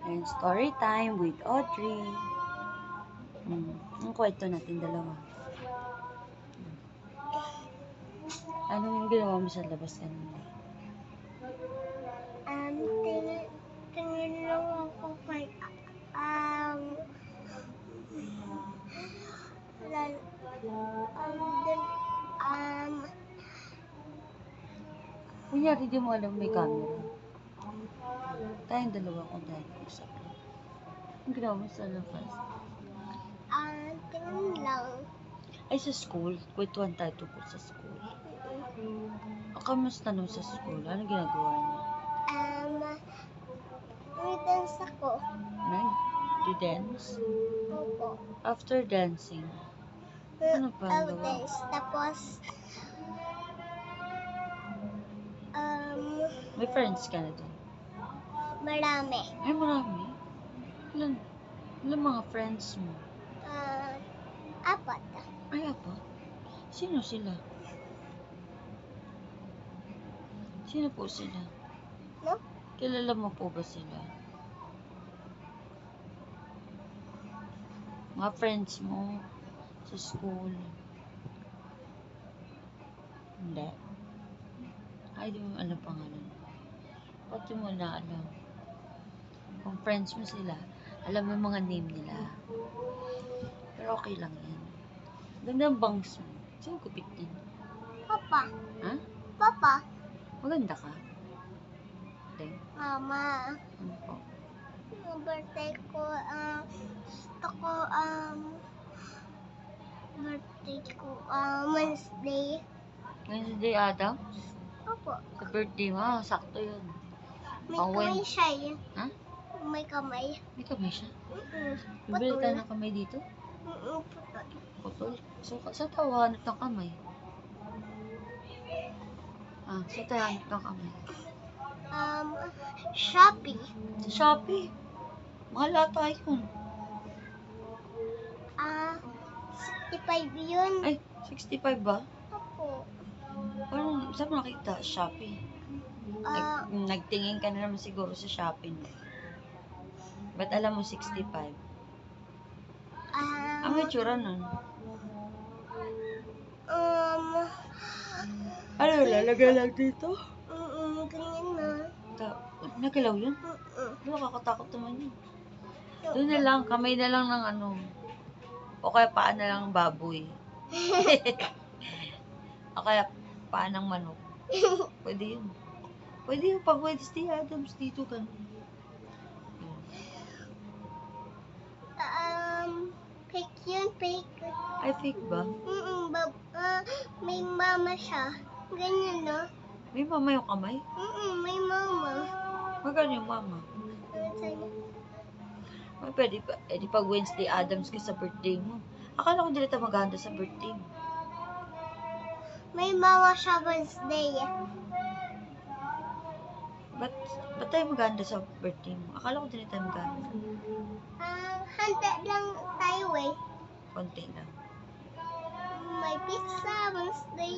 And story time with Audrey. Ang kwento natin dalawa. Anong ginawa mo sa labas kanina? Tingin lang ako kay Kunyari, di mo alam may camera. Tayong dalawa kung usap lang. Ang ginawa mo sa labas? tingin lang. Ay, sa school. Kwentuhan tayo tungkol sa school. Kamusta nun sa school? Ano ginagawa niyo? Nag-dance ako. Nag-dance? Opo. After dancing, ano pa ang gawa? Dance. Tapos, May friends ka na doon? marami. Ay, marami. Ilan mga friends mo? 4. Ay, apa? Sino sila? Sino po sila? No? Kilala mo po ba sila? Mga friends mo sa school? Hindi. Ay, di mo alam pangalan. Pati mo na alam. Kung friends mo sila, alam mo yung mga name nila. Pero okay lang yan. Ganda ang bangs mo. Sino kupit din? Papa. Ha? Papa. Maganda ka? Hindi. Mama. Ano po? Yung birthday ko, gusto ko, birthday ko, Wednesday. Wednesday, Adams? Opo. Sa birthday mo, sakto yun. May kamay siya eh. Ha? May kamay. May kamay siya? Putol. Bibili ka ng kamay dito? Putol. Putol? So, saan tayo hanap ng kamay? Saan tayo hanap ng kamay? Shopee. Sa Shopee. Mahal ata yun. 65 yun. Ay, 65 ba? Opo. Parang, saan mo nakita? Shopee. Nagtingin ka na naman siguro sa Shopee. No? Ba't alam mo 65? Ang itsura nun. Ano, lalagay lang dito? Ganyan na. Nagalaw yun? Nakakatakot naman yun. Doon na lang, kamay na lang ng ano. O kaya paa na lang ng baboy. O kaya paa ng manok. Pwede yun. Pwede yung pag Wednesday Adams dito ganun. Fake yun, fake. Ay, fake ba? May mama siya. Ganyan na. May mama yung kamay? May mama. Magano yung mama? Ay, pwede pa. Eh, di pag Wednesday Adams ka sa birthday mo. Akala ko dito maghahanda sa birthday mo. May mama siya Wednesday. Ba't tayo maghahanda sa birthday mo? Akala ko dito maghahanda. Handa lang tayo eh. Konti lang. May pizza Wednesday.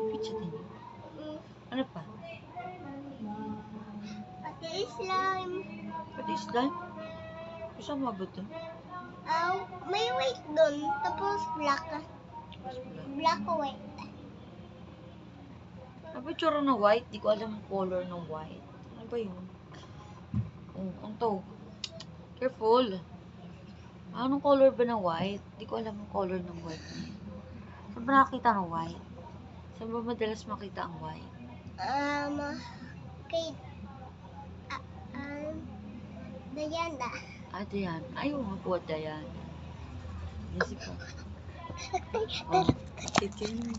Pizza din yun. Ano pa? Pati slime. Pati slime? Kasama ba ito? May white dun. Tapos black. Black or white. Ano ba tsura ng white? Di ko alam ang color ng white. Ano ba yun? Ang tawag. Careful. Anong color ba ng white? Di ko alam ang color ng white. Saan ba nakakita ng white? Saan ba madalas makita ang white? Kay Diana. Diana. Ayaw nga po, Diana. Yes, ikaw. Titin.